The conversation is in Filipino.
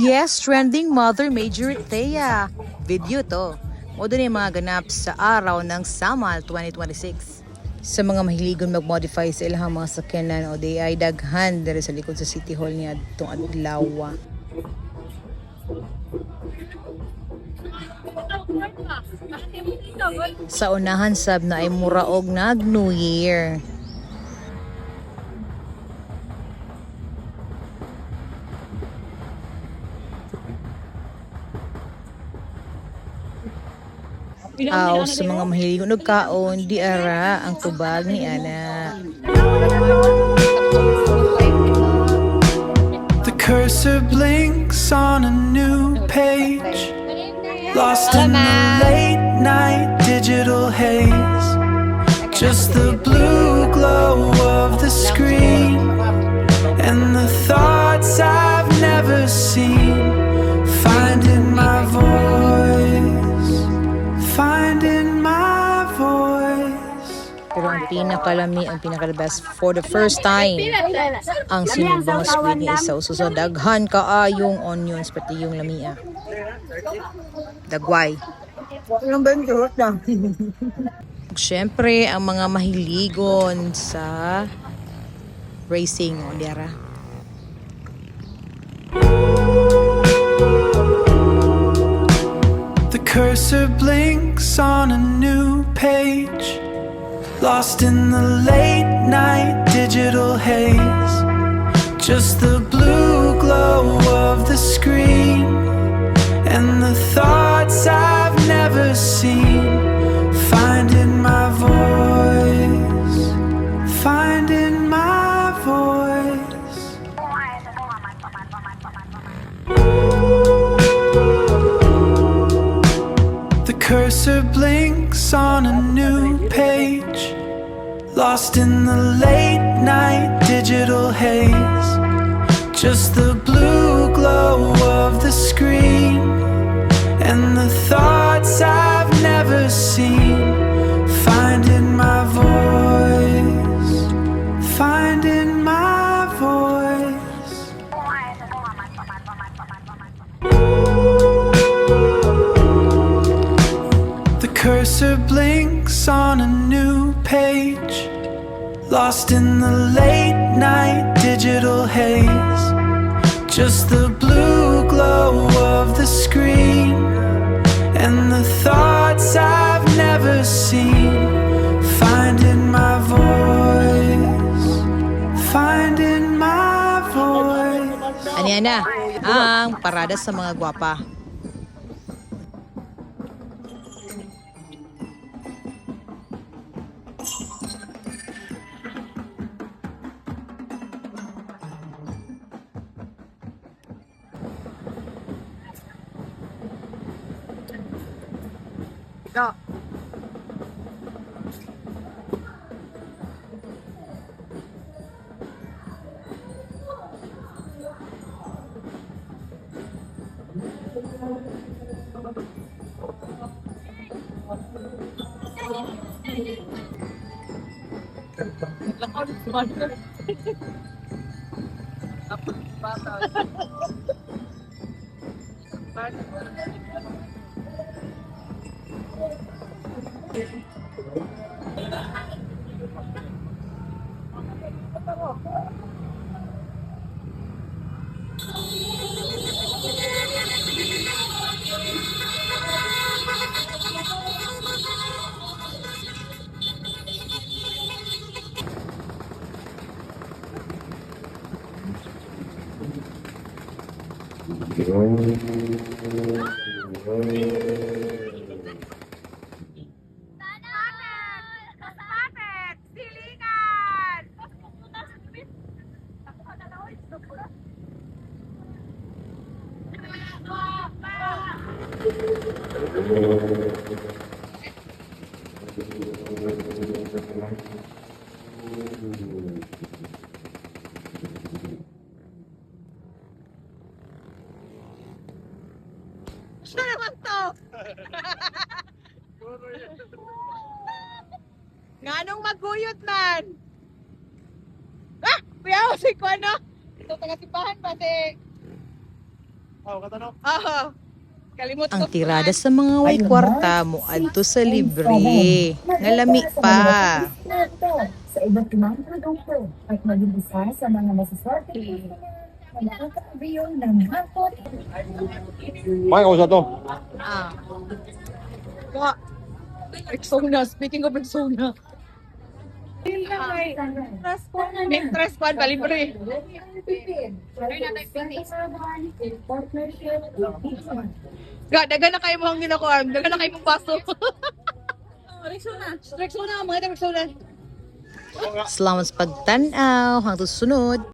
Yes, trending Mother Major Thea. Video to. Modo na yung mga ganap sa araw ng Samal 2026. Sa mga mahiligon mag-modify sa ilang mga sakyanan o di ay daghan dere sa likod sa City Hall niya itong adlaw. Sa unahan sab na ay muraog nag New Year. Aw sa mga mahilig og kaon di ara ang tubag ni ana. The cursor blinks on a new page, lost in the late night digital haze. Just the blue glow of the screen and the thoughts I've never seen. Finding my voice, finding my voice. Pero ang pinakalami, ang pinaka best for the first time, ang sinubang squid ni isa uso sa daghan kaayong onions pati yung lamia. Dagway. Siyempre, ang mga mahiligon sa racing o diara. The cursor blinks on a new page, lost in the late night digital haze. Just the blue glow of the screen and the thoughts I've never seen. Finding my voice, finding my voice. The cursor blinks on a new page, lost in the late night digital haze. Just the blue glow of the screen and the thoughts I've never seen. Finding my voice, finding my voice. The cursor blinks on a new page, lost in the late night digital haze. Just the blue glow of the screen and the thoughts I've never seen. Finding my voice, finding my voice. Aniyan na, ang parada sa mga gwapa. No. Siya naman to! Nganong maguyot man? Ah! Kuya, si Kuano! Ito taga-tipahan ba si... Ah, kalimot Ang ko. tirada sa mga way kwarta mo adto sa libre. Ngalami pa. Sa iba't ibang produkto at maging isa sa mga masaswerte na nakakaabiyong ng hapot. Mike, kamusta to? Ah. Ba, Rexona. Speaking of Rexona. May stress pa, kalibre. Daga na kayo mo ang ginakuan. Daga na kayo mong baso. Rexona. Rexona, mga Rexona. Salamat sa pagtanaw. Hanggang susunod.